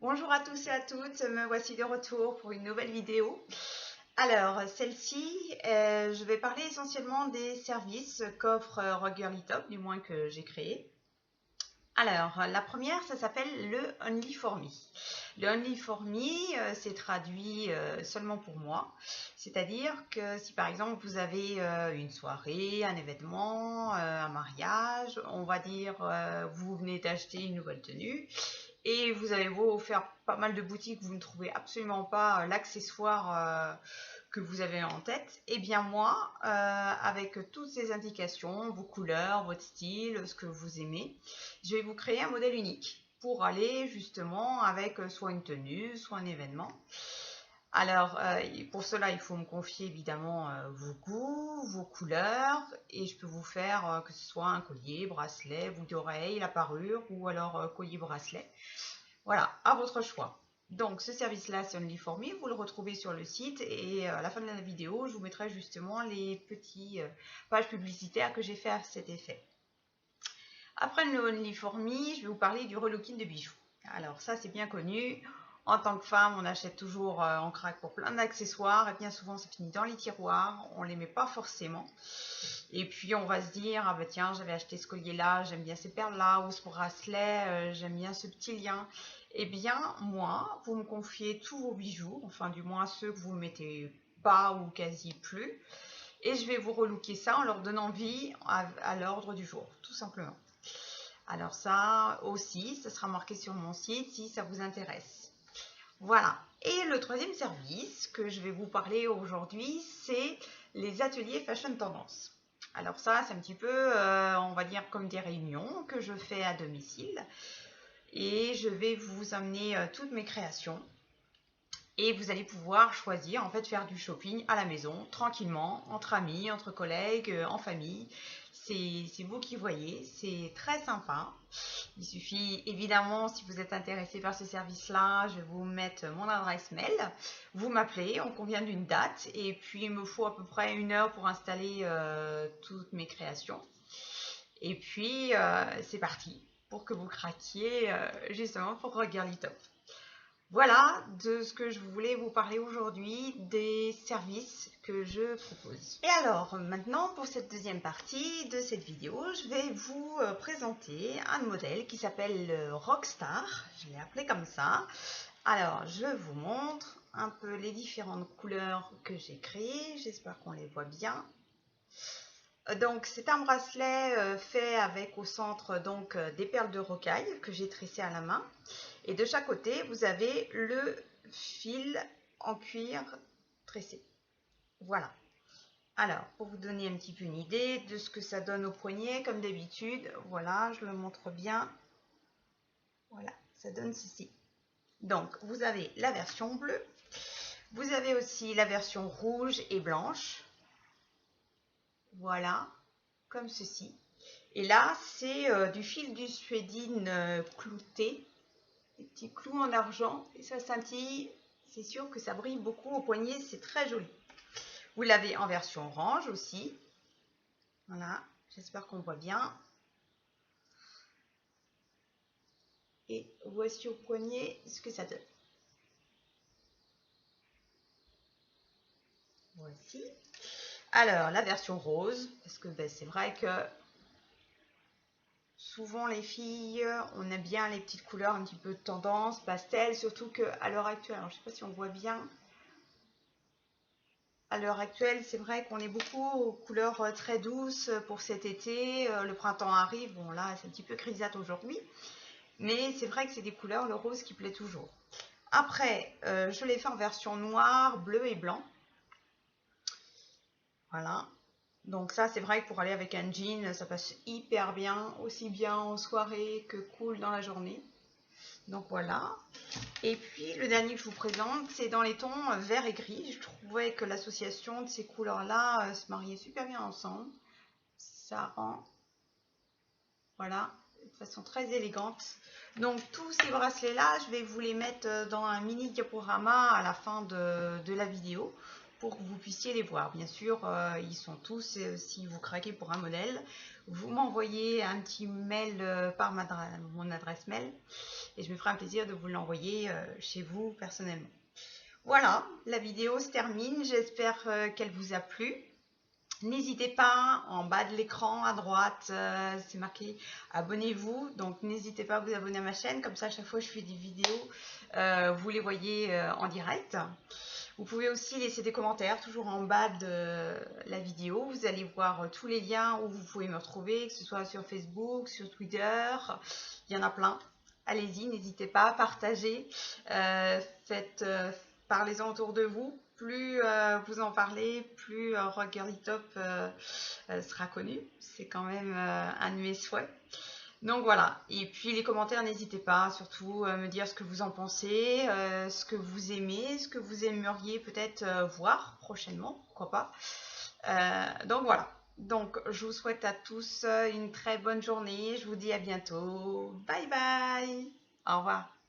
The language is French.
Bonjour à tous et à toutes, me voici de retour pour une nouvelle vidéo. Alors, celle-ci, je vais parler essentiellement des services qu'offre Rock Girly Top, du moins que j'ai créé. Alors, la première, ça s'appelle le Only for Me. Le Only for Me, c'est traduit seulement pour moi. C'est-à-dire que si par exemple vous avez une soirée, un événement, un mariage, on va dire vous venez d'acheter une nouvelle tenue et vous avez beau faire pas mal de boutiques, vous ne trouvez absolument pas l'accessoire que vous avez en tête, et bien moi, avec toutes ces indications, vos couleurs, votre style, ce que vous aimez, je vais vous créer un modèle unique pour aller justement avec soit une tenue, soit un événement. Alors, pour cela, il faut me confier évidemment vos goûts, vos couleurs, et je peux vous faire que ce soit un collier, bracelet, boucle d'oreille, la parure, ou alors collier, bracelet. Voilà, à votre choix. Donc, ce service-là, c'est Only for Me. Vous le retrouvez sur le site et à la fin de la vidéo, je vous mettrai justement les petites pages publicitaires que j'ai fait à cet effet. Après le Only for Me, je vais vous parler du relooking de bijoux. Alors ça, c'est bien connu. En tant que femme, on achète toujours, on craque pour plein d'accessoires et bien souvent, ça finit dans les tiroirs. On ne les met pas forcément. Et puis, on va se dire, ah bah tiens, j'avais acheté ce collier-là, j'aime bien ces perles-là, ou ce bracelet, j'aime bien ce petit lien. Eh bien, moi, vous me confiez tous vos bijoux, enfin du moins ceux que vous ne mettez pas ou quasi plus, et je vais vous relooker ça en leur donnant vie à l'ordre du jour, tout simplement. Alors ça aussi, ça sera marqué sur mon site si ça vous intéresse. Voilà. Et le troisième service que je vais vous parler aujourd'hui, c'est les ateliers Fashion Tendance. Alors ça, c'est un petit peu, on va dire, comme des réunions que je fais à domicile. Et je vais vous amener toutes mes créations. Et vous allez pouvoir choisir, en fait, faire du shopping à la maison, tranquillement, entre amis, entre collègues, en famille. C'est vous qui voyez, c'est très sympa. Il suffit évidemment, si vous êtes intéressé par ce service-là, je vais vous mettre mon adresse mail. Vous m'appelez, on convient d'une date et puis il me faut à peu près 1 heure pour installer toutes mes créations. Et puis c'est parti pour que vous craquiez justement pour Rock Girly Top. Voilà de ce que je voulais vous parler aujourd'hui, des services que je propose. Et alors, maintenant, pour cette deuxième partie de cette vidéo, je vais vous présenter un modèle qui s'appelle le Rockstar. Je l'ai appelé comme ça. Alors, je vous montre un peu les différentes couleurs que j'ai créées. J'espère qu'on les voit bien. Donc, c'est un bracelet fait avec au centre donc des perles de rocaille que j'ai tressées à la main. Et de chaque côté, vous avez le fil en cuir tressé. Voilà. Alors, pour vous donner un petit peu une idée de ce que ça donne au poignet, comme d'habitude, voilà, je le montre bien. Voilà, ça donne ceci. Donc, vous avez la version bleue. Vous avez aussi la version rouge et blanche. Voilà, comme ceci. Et là, c'est du fil du suédine clouté, des petits clous en argent, et ça scintille, c'est sûr que ça brille beaucoup au poignet, c'est très joli. Vous l'avez en version orange aussi, voilà, j'espère qu'on voit bien. Et voici au poignet ce que ça donne. Voici. Alors, la version rose, parce que ben, c'est vrai que souvent les filles, on aime bien les petites couleurs un petit peu tendance, pastel, surtout qu'à l'heure actuelle, alors je ne sais pas si on voit bien, à l'heure actuelle, c'est vrai qu'on est beaucoup aux couleurs très douces pour cet été. Le printemps arrive, bon là c'est un petit peu grisâtre aujourd'hui, mais c'est vrai que c'est des couleurs, le rose qui plaît toujours. Après, je l'ai fait en version noire, bleu et blanc. Voilà. Donc ça, c'est vrai que pour aller avec un jean, ça passe hyper bien, aussi bien en soirée que cool dans la journée. Donc voilà. Et puis le dernier que je vous présente, c'est dans les tons vert et gris. Je trouvais que l'association de ces couleurs-là se mariait super bien ensemble. Ça rend, voilà, de façon très élégante. Donc tous ces bracelets-là, je vais vous les mettre dans un mini diaporama à la fin de la vidéo pour que vous puissiez les voir. Bien sûr, ils sont tous, si vous craquez pour un modèle, vous m'envoyez un petit mail par mon adresse mail et je me ferai un plaisir de vous l'envoyer chez vous personnellement. Voilà, la vidéo se termine, j'espère qu'elle vous a plu. N'hésitez pas, en bas de l'écran à droite, c'est marqué abonnez-vous. Donc n'hésitez pas à vous abonner à ma chaîne, comme ça à chaque fois que je fais des vidéos, vous les voyez en direct. Vous pouvez aussi laisser des commentaires toujours en bas de la vidéo. Vous allez voir tous les liens où vous pouvez me retrouver, que ce soit sur Facebook, sur Twitter, il y en a plein. Allez-y, n'hésitez pas, partagez, parlez-en autour de vous. Plus vous en parlez, plus Rock Girly Top sera connu. C'est quand même un de mes souhaits. Donc voilà, et puis les commentaires, n'hésitez pas, surtout me dire ce que vous en pensez, ce que vous aimez, ce que vous aimeriez peut-être voir prochainement, pourquoi pas. Donc voilà, donc je vous souhaite à tous une très bonne journée, je vous dis à bientôt, bye bye, au revoir.